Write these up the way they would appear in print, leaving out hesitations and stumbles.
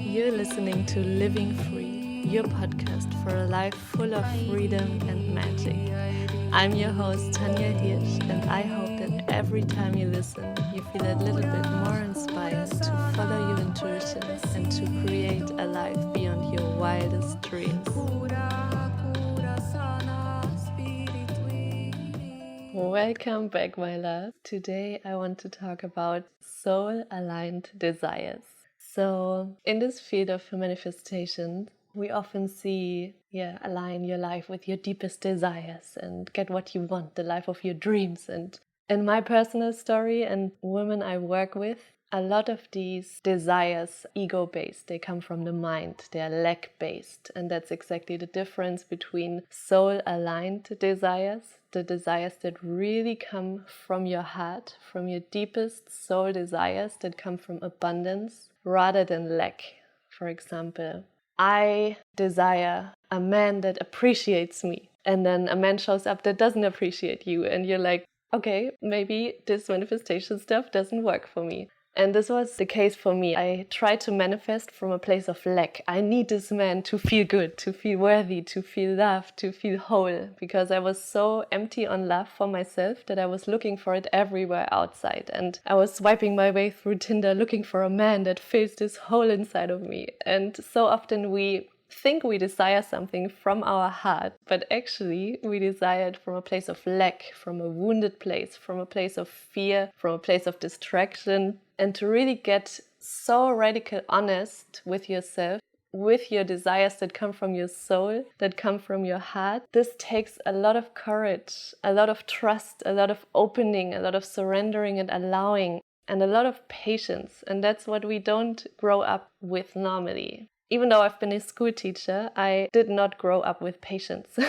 You're listening to Living Free, your podcast for a life full of freedom and magic. I'm your host, Tanja Hirsch, and I hope that every time you listen, you feel a little bit more inspired to follow your intuition and to create a life beyond your wildest dreams. Welcome back, my love. Today I want to talk about soul-aligned desires. So in this field of manifestation, we often see, align your life with your deepest desires and get what you want, the life of your dreams. And in my personal story and women I work with, a lot of these desires, ego-based, they come from the mind, they are lack-based. And that's exactly the difference between soul-aligned desires, the desires that really come from your heart, from your deepest soul desires that come from abundance, rather than lack. For example, I desire a man that appreciates me, and then a man shows up that doesn't appreciate you, and you're like, okay, maybe this manifestation stuff doesn't work for me. And this was the case for me. I tried to manifest from a place of lack. I need this man to feel good, to feel worthy, to feel loved, to feel whole, because I was so empty on love for myself that I was looking for it everywhere outside. And I was swiping my way through Tinder looking for a man that fills this hole inside of me. And so often we think we desire something from our heart, but actually we desire it from a place of lack, from a wounded place, from a place of fear, from a place of distraction. And to really get so radical honest with yourself, with your desires that come from your soul, that come from your heart, this takes a lot of courage, a lot of trust, a lot of opening, a lot of surrendering and allowing, and a lot of patience. And that's what we don't grow up with normally. Even though I've been a school teacher, I did not grow up with patience.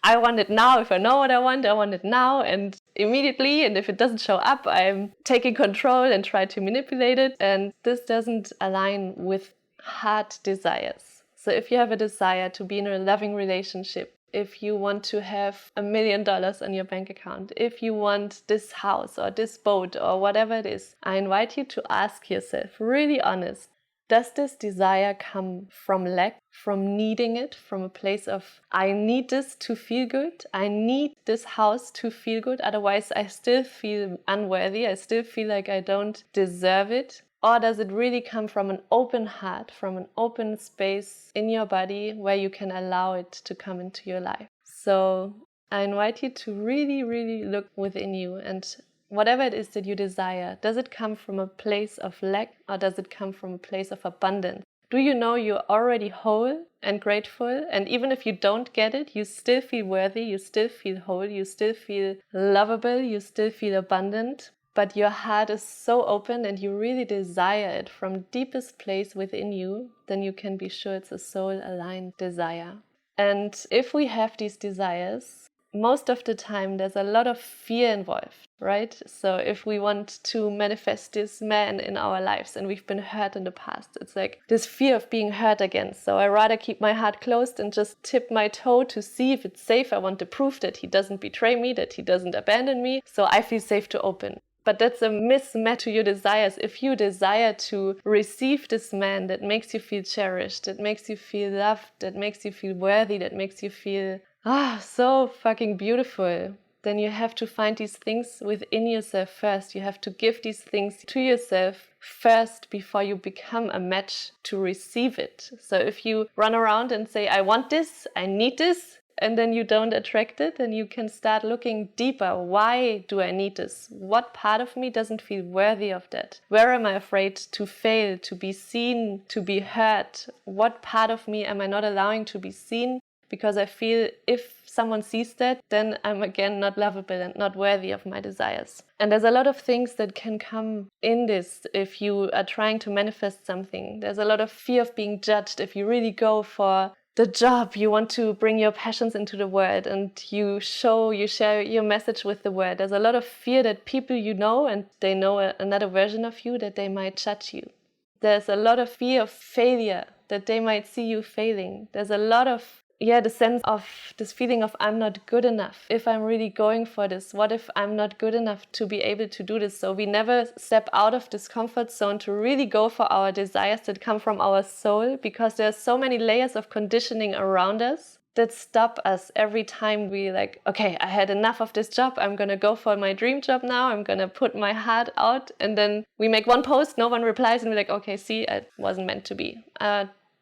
I want it now. If I know what I want it now and immediately. And if it doesn't show up, I'm taking control and try to manipulate it. And this doesn't align with heart desires. So if you have a desire to be in a loving relationship, if you want to have $1 million on your bank account, if you want this house or this boat or whatever it is, I invite you to ask yourself, really honest, does this desire come from lack, from needing it, from a place of, I need this to feel good, I need this house to feel good, otherwise I still feel unworthy, I still feel like I don't deserve it? Or does it really come from an open heart, from an open space in your body where you can allow it to come into your life? So I invite you to really, really look within you, and whatever it is that you desire, does it come from a place of lack or does it come from a place of abundance? Do you know you're already whole and grateful? And even if you don't get it, you still feel worthy, you still feel whole, you still feel lovable, you still feel abundant. But your heart is so open and you really desire it from deepest place within you, then you can be sure it's a soul-aligned desire. And if we have these desires, most of the time there's a lot of fear involved, right? So if we want to manifest this man in our lives and we've been hurt in the past, it's like this fear of being hurt again. So I rather keep my heart closed and just tip my toe to see if it's safe. I want to prove that he doesn't betray me, that he doesn't abandon me. So I feel safe to open. But that's a mismatch to your desires. If you desire to receive this man that makes you feel cherished, that makes you feel loved, that makes you feel worthy, that makes you feel so fucking beautiful, then you have to find these things within yourself first. You have to give these things to yourself first before you become a match to receive it. So if you run around and say, I want this, I need this, and then you don't attract it, then you can start looking deeper. Why do I need this? What part of me doesn't feel worthy of that? Where am I afraid to fail, to be seen, to be heard? What part of me am I not allowing to be seen? Because I feel if someone sees that, then I'm again not lovable and not worthy of my desires. And there's a lot of things that can come in this if you are trying to manifest something. There's a lot of fear of being judged if you really go for the job, you want to bring your passions into the world and you share your message with the world. There's a lot of fear that people you know and they know another version of you, that they might judge you. There's a lot of fear of failure, that they might see you failing. There's a lot of the sense of this feeling of I'm not good enough. If I'm really going for this, what if I'm not good enough to be able to do this? So we never step out of this comfort zone to really go for our desires that come from our soul, because there's so many layers of conditioning around us that stop us every time we like, okay, I had enough of this job. I'm going to go for my dream job now. I'm going to put my heart out. And then we make one post, no one replies, and we're like, okay, see, it wasn't meant to be.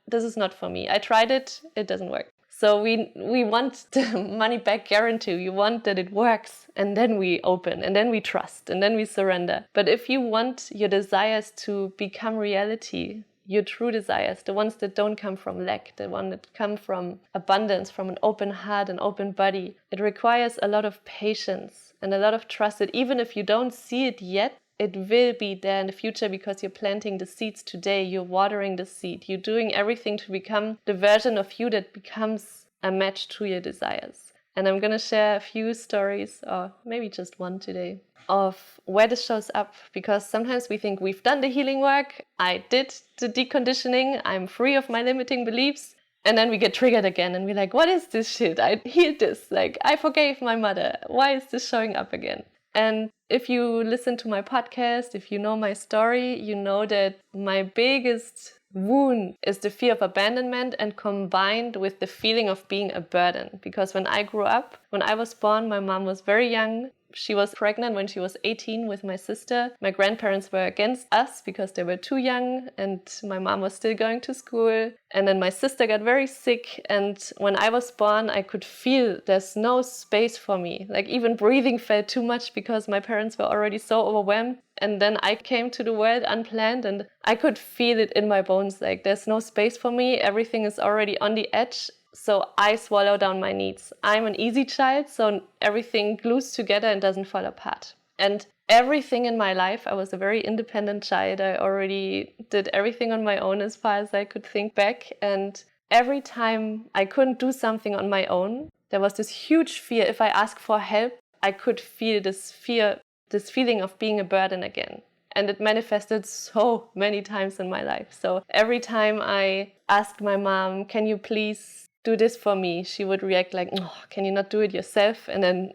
This is not for me. I tried it. It doesn't work. So we want the money back guarantee. You want that it works, and then we open, and then we trust, and then we surrender. But if you want your desires to become reality, your true desires, the ones that don't come from lack, the ones that come from abundance, from an open heart, an open body, it requires a lot of patience and a lot of trust that even if you don't see it yet, it will be there in the future, because you're planting the seeds today, you're watering the seed, you're doing everything to become the version of you that becomes a match to your desires. And I'm going to share a few stories, or maybe just one today, of where this shows up, because sometimes we think we've done the healing work, I did the deconditioning, I'm free of my limiting beliefs, and then we get triggered again and we're like, what is this shit? I healed this, like I forgave my mother, why is this showing up again? And if you listen to my podcast, if you know my story, you know that my biggest wound is the fear of abandonment, and combined with the feeling of being a burden. Because when I grew up, when I was born, my mom was very young. She was pregnant when she was 18 with my sister. My grandparents were against us because they were too young, and my mom was still going to school. And then my sister got very sick, and when I was born, I could feel there's no space for me. Like even breathing felt too much because my parents were already so overwhelmed. And then I came to the world unplanned, and I could feel it in my bones. Like there's no space for me. Everything is already on the edge. So I swallow down my needs. I'm an easy child, so everything glues together and doesn't fall apart. And everything in my life, I was a very independent child. I already did everything on my own as far as I could think back. And every time I couldn't do something on my own, there was this huge fear. If I asked for help, I could feel this fear, this feeling of being a burden again. And it manifested so many times in my life. So every time I asked my mom, can you please do this for me? She would react like, oh, can you not do it yourself? And then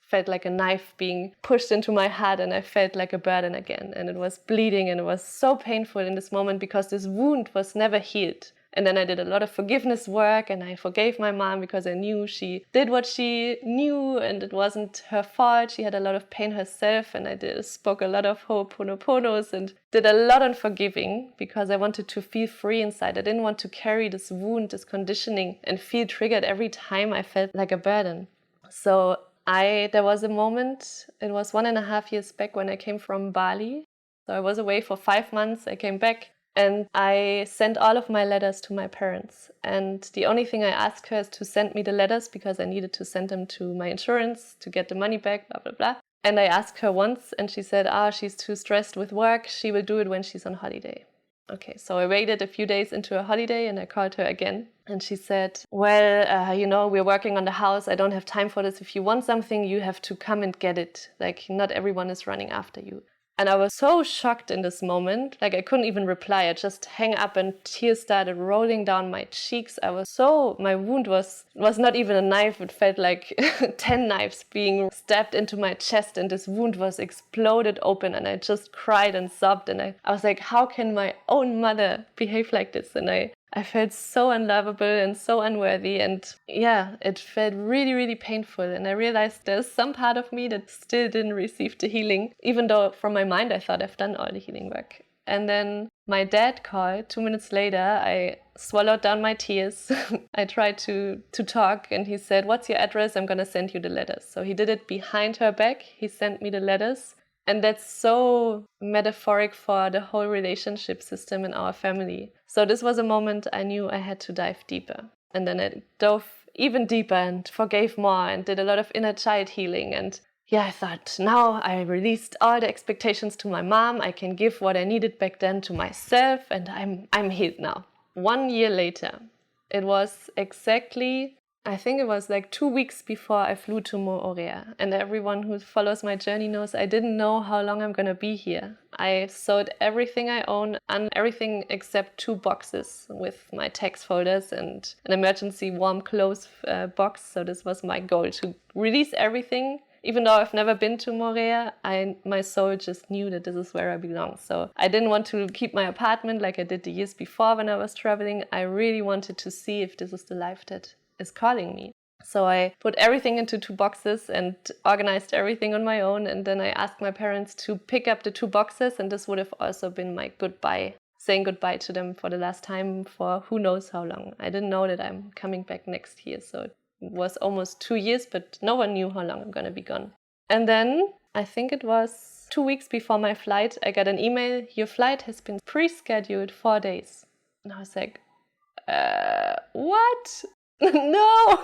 felt like a knife being pushed into my heart, and I felt like a burden again. And it was bleeding, and it was so painful in this moment because this wound was never healed. And then I did a lot of forgiveness work, and I forgave my mom because I knew she did what she knew and it wasn't her fault. She had a lot of pain herself, and I spoke a lot of ho'oponoponos and did a lot on forgiving because I wanted to feel free inside. I didn't want to carry this wound, this conditioning, and feel triggered every time I felt like a burden. So there was a moment, it was 1.5 years back when I came from Bali. So I was away for 5 months. I came back. And I sent all of my letters to my parents. And the only thing I asked her is to send me the letters because I needed to send them to my insurance to get the money back, blah, blah, blah. And I asked her once, and she said, she's too stressed with work. She will do it when she's on holiday. Okay, so I waited a few days into a holiday, and I called her again. And she said, well, we're working on the house. I don't have time for this. If you want something, you have to come and get it. Like, not everyone is running after you. And I was so shocked in this moment, like I couldn't even reply. I just hung up and tears started rolling down my cheeks. My wound was not even a knife. It felt like 10 knives being stabbed into my chest, and this wound was exploded open, and I just cried and sobbed. And I was like, how can my own mother behave like this? And I felt so unlovable and so unworthy, and it felt really, really painful. And I realized there's some part of me that still didn't receive the healing, even though from my mind I thought I've done all the healing work. And then my dad called 2 minutes later. I swallowed down my tears. I tried to talk, and he said, what's your address? I'm going to send you the letters. So he did it behind her back. He sent me the letters. And that's so metaphoric for the whole relationship system in our family. So this was a moment I knew I had to dive deeper. And then I dove even deeper and forgave more and did a lot of inner child healing. And I thought, now I released all the expectations to my mom. I can give what I needed back then to myself, and I'm healed now. 1 year later, it was exactly I think it was like 2 weeks before I flew to Moorea. And everyone who follows my journey knows I didn't know how long I'm gonna be here. I sold everything I own and everything except 2 boxes with my tax folders and an emergency warm clothes box. So this was my goal, to release everything. Even though I've never been to Moorea, my soul just knew that this is where I belong. So I didn't want to keep my apartment like I did the years before when I was traveling. I really wanted to see if this is the life that is calling me. So I put everything into 2 boxes and organized everything on my own. And then I asked my parents to pick up the 2 boxes. And this would have also been my goodbye, saying goodbye to them for the last time for who knows how long. I didn't know that I'm coming back next year. So it was almost 2 years, but no one knew how long I'm going to be gone. And then I think it was 2 weeks before my flight, I got an email, your flight has been pre-scheduled 4 days. And I was like, what? No,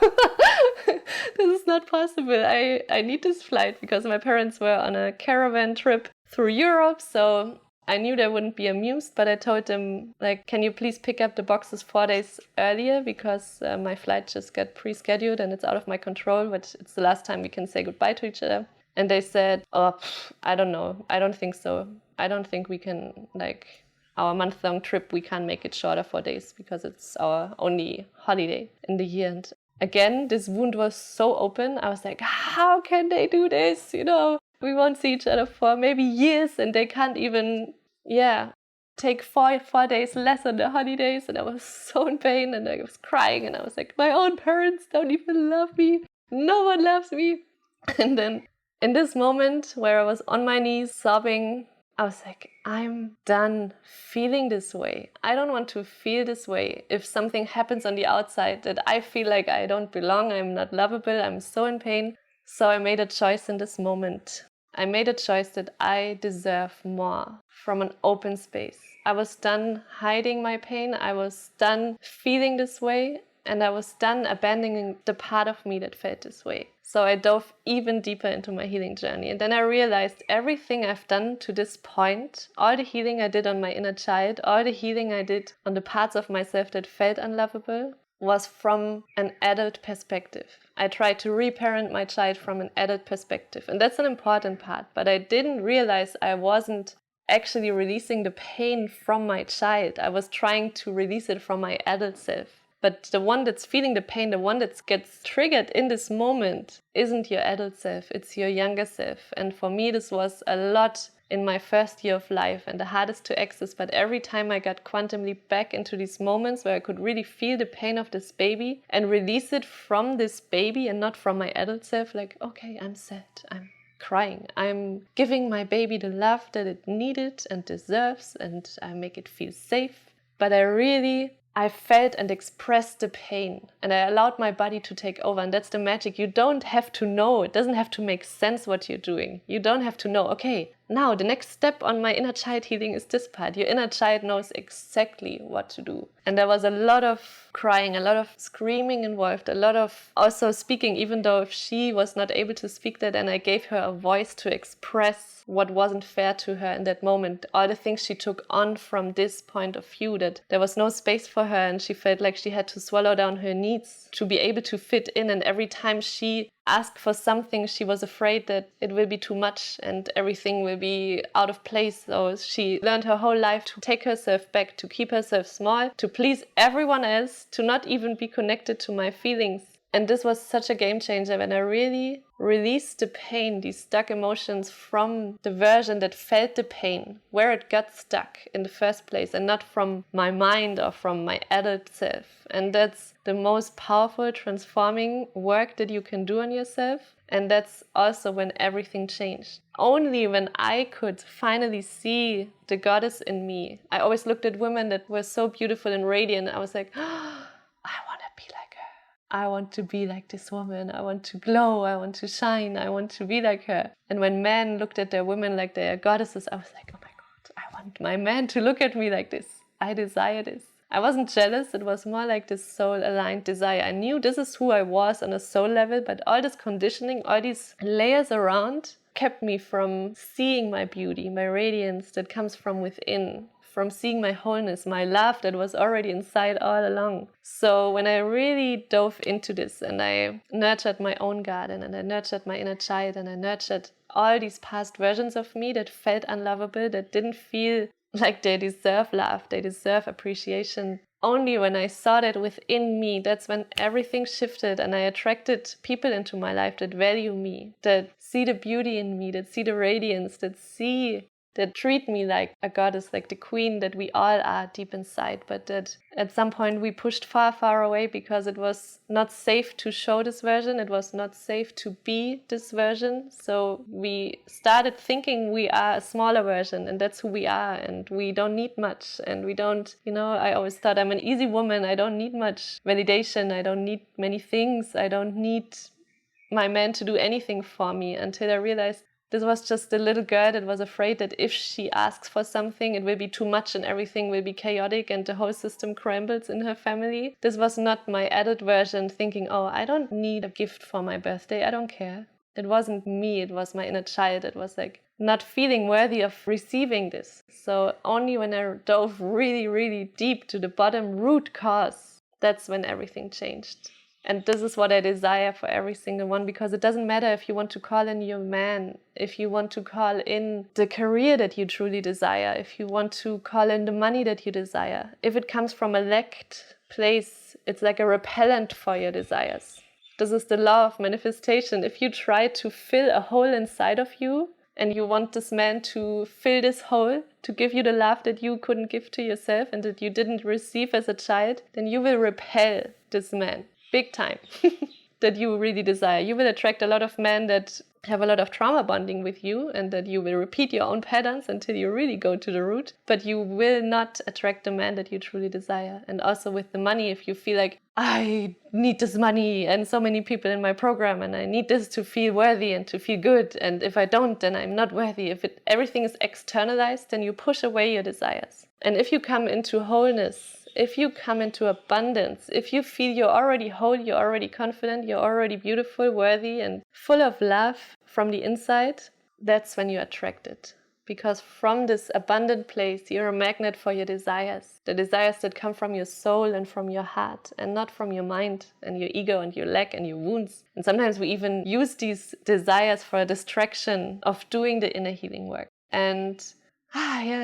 this is not possible. I need this flight because my parents were on a caravan trip through Europe. So I knew they wouldn't be amused, but I told them, like, can you please pick up the boxes 4 days earlier because my flight just got pre-scheduled and it's out of my control, but it's the last time we can say goodbye to each other. And they said, oh, I don't know. I don't think so. I don't think we can, like, our month-long trip, we can't make it shorter 4 days because it's our only holiday in the year. And again, this wound was so open. I was like, how can they do this? You know, we won't see each other for maybe years and they can't even, take 4 days less on the holidays. And I was so in pain and I was crying and I was like, my own parents don't even love me. No one loves me. And then in this moment where I was on my knees sobbing, I was like, I'm done feeling this way. I don't want to feel this way. If something happens on the outside that I feel like I don't belong, I'm not lovable, I'm so in pain. So I made a choice in this moment. I made a choice that I deserve more from an open space. I was done hiding my pain. I was done feeling this way. And I was done abandoning the part of me that felt this way. So I dove even deeper into my healing journey. And then I realized everything I've done to this point, all the healing I did on my inner child, all the healing I did on the parts of myself that felt unlovable, was from an adult perspective. I tried to reparent my child from an adult perspective. And that's an important part. But I didn't realize I wasn't actually releasing the pain from my child. I was trying to release it from my adult self. But the one that's feeling the pain, the one that gets triggered in this moment, isn't your adult self, it's your younger self. And for me, this was a lot in my first year of life and the hardest to access. But every time I got quantumly back into these moments where I could really feel the pain of this baby and release it from this baby and not from my adult self, like, okay, I'm sad, I'm crying, I'm giving my baby the love that it needed and deserves, and I make it feel safe. But I felt and expressed the pain and I allowed my body to take over. And that's the magic. You don't have to know. It doesn't have to make sense what you're doing. You don't have to know, okay, now the next step on my inner child healing is this part. Your inner child knows exactly what to do. And there was a lot of crying, a lot of screaming involved, a lot of also speaking, even though if she was not able to speak that, and I gave her a voice to express what wasn't fair to her in that moment. All the things she took on from this point of view, that there was no space for her and she felt like she had to swallow down her needs to be able to fit in. And every time she asked for something, she was afraid that it will be too much and everything will be out of place. So she learned her whole life to take herself back, to keep herself small, to please everyone else, to not even be connected to my feelings. And this was such a game changer when I really released the pain, these stuck emotions from the version that felt the pain, where it got stuck in the first place, and not from my mind or from my adult self. And that's the most powerful transforming work that you can do on yourself. And that's also when everything changed. Only when I could finally see the goddess in me. I always looked at women that were so beautiful and radiant. I was like, oh, I want to be like her. I want to be like this woman. I want to glow. I want to shine. I want to be like her. And when men looked at their women like they are goddesses, I was like, oh my God, I want my man to look at me like this. I desire this. I wasn't jealous. It was more like this soul-aligned desire. I knew this is who I was on a soul level, but all this conditioning, all these layers around kept me from seeing my beauty, my radiance that comes from within, from seeing my wholeness, my love that was already inside all along. So when I really dove into this and I nurtured my own garden and I nurtured my inner child and I nurtured all these past versions of me that felt unlovable, that didn't feel like they deserve love, they deserve appreciation. Only when I saw that within me, that's when everything shifted and I attracted people into my life that value me, that see the beauty in me, that see the radiance, that treat me like a goddess, like the queen that we all are deep inside, but that at some point we pushed far, far away because it was not safe to show this version. It was not safe to be this version. So we started thinking we are a smaller version and that's who we are and we don't need much. And we don't, I always thought I'm an easy woman. I don't need much validation. I don't need many things. I don't need my man to do anything for me, until I realized this was just a little girl that was afraid that if she asks for something, it will be too much and everything will be chaotic and the whole system crumbles in her family. This was not my adult version thinking, oh, I don't need a gift for my birthday. I don't care. It wasn't me. It was my inner child. It was like not feeling worthy of receiving this. So only when I dove really, really deep to the bottom root cause, that's when everything changed. And this is what I desire for every single one, because it doesn't matter if you want to call in your man, if you want to call in the career that you truly desire, if you want to call in the money that you desire. If it comes from a lacked place, it's like a repellent for your desires. This is the law of manifestation. If you try to fill a hole inside of you and you want this man to fill this hole, to give you the love that you couldn't give to yourself and that you didn't receive as a child, then you will repel this man. Big time. That you really desire. You will attract a lot of men that have a lot of trauma bonding with you and that you will repeat your own patterns until you really go to the root, but you will not attract the man that you truly desire. And also with the money, if you feel like, I need this money and so many people in my program and I need this to feel worthy and to feel good, and if I don't, then I'm not worthy. If everything is externalized, then you push away your desires. And if you come into wholeness, if you come into abundance, if you feel you're already whole, you're already confident, you're already beautiful, worthy, and full of love from the inside, that's when you attract it. Because from this abundant place, you're a magnet for your desires. The desires that come from your soul and from your heart, and not from your mind and your ego and your lack and your wounds. And sometimes we even use these desires for a distraction of doing the inner healing work. And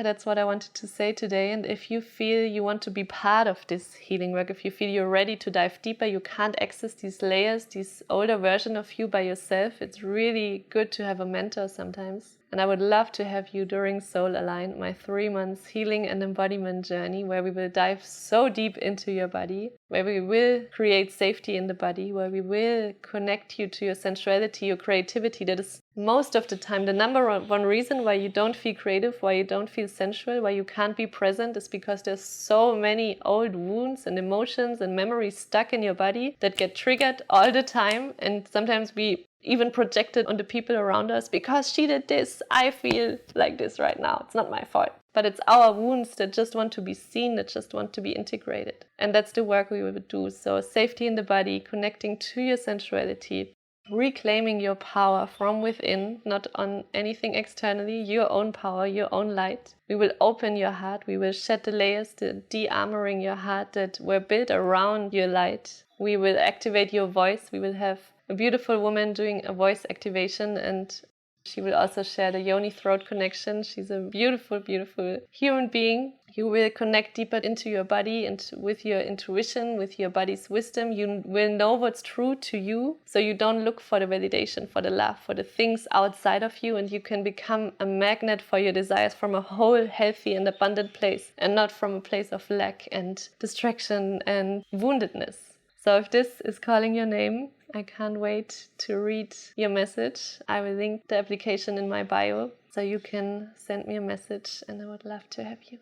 that's what I wanted to say today. And if you feel you want to be part of this healing work, if you feel you're ready to dive deeper, you can't access these layers, this older version of you by yourself, it's really good to have a mentor sometimes. And I would love to have you during Soul Aligned, my 3 months healing and embodiment journey, where we will dive so deep into your body, where we will create safety in the body, where we will connect you to your sensuality, your creativity. That is most of the time the number one reason why you don't feel creative, why you don't feel sensual, why you can't be present, is because there's so many old wounds and emotions and memories stuck in your body that get triggered all the time. And sometimes we even projected on the people around us, because she did this, I feel like this right now. It's not my fault. But it's our wounds that just want to be seen, that just want to be integrated. And that's the work we will do. So safety in the body, connecting to your sensuality, reclaiming your power from within, not on anything externally, your own power, your own light. We will open your heart. We will shed the layers, the de-armoring your heart that were built around your light. We will activate your voice. We will have a beautiful woman doing a voice activation, and she will also share the yoni throat connection. She's a beautiful, beautiful human being. You will connect deeper into your body and with your intuition, with your body's wisdom. You will know what's true to you, so you don't look for the validation, for the love, for the things outside of you, and you can become a magnet for your desires from a whole, healthy and abundant place, and not from a place of lack and distraction and woundedness. So if this is calling your name, I can't wait to read your message. I will link the application in my bio so you can send me a message, and I would love to have you.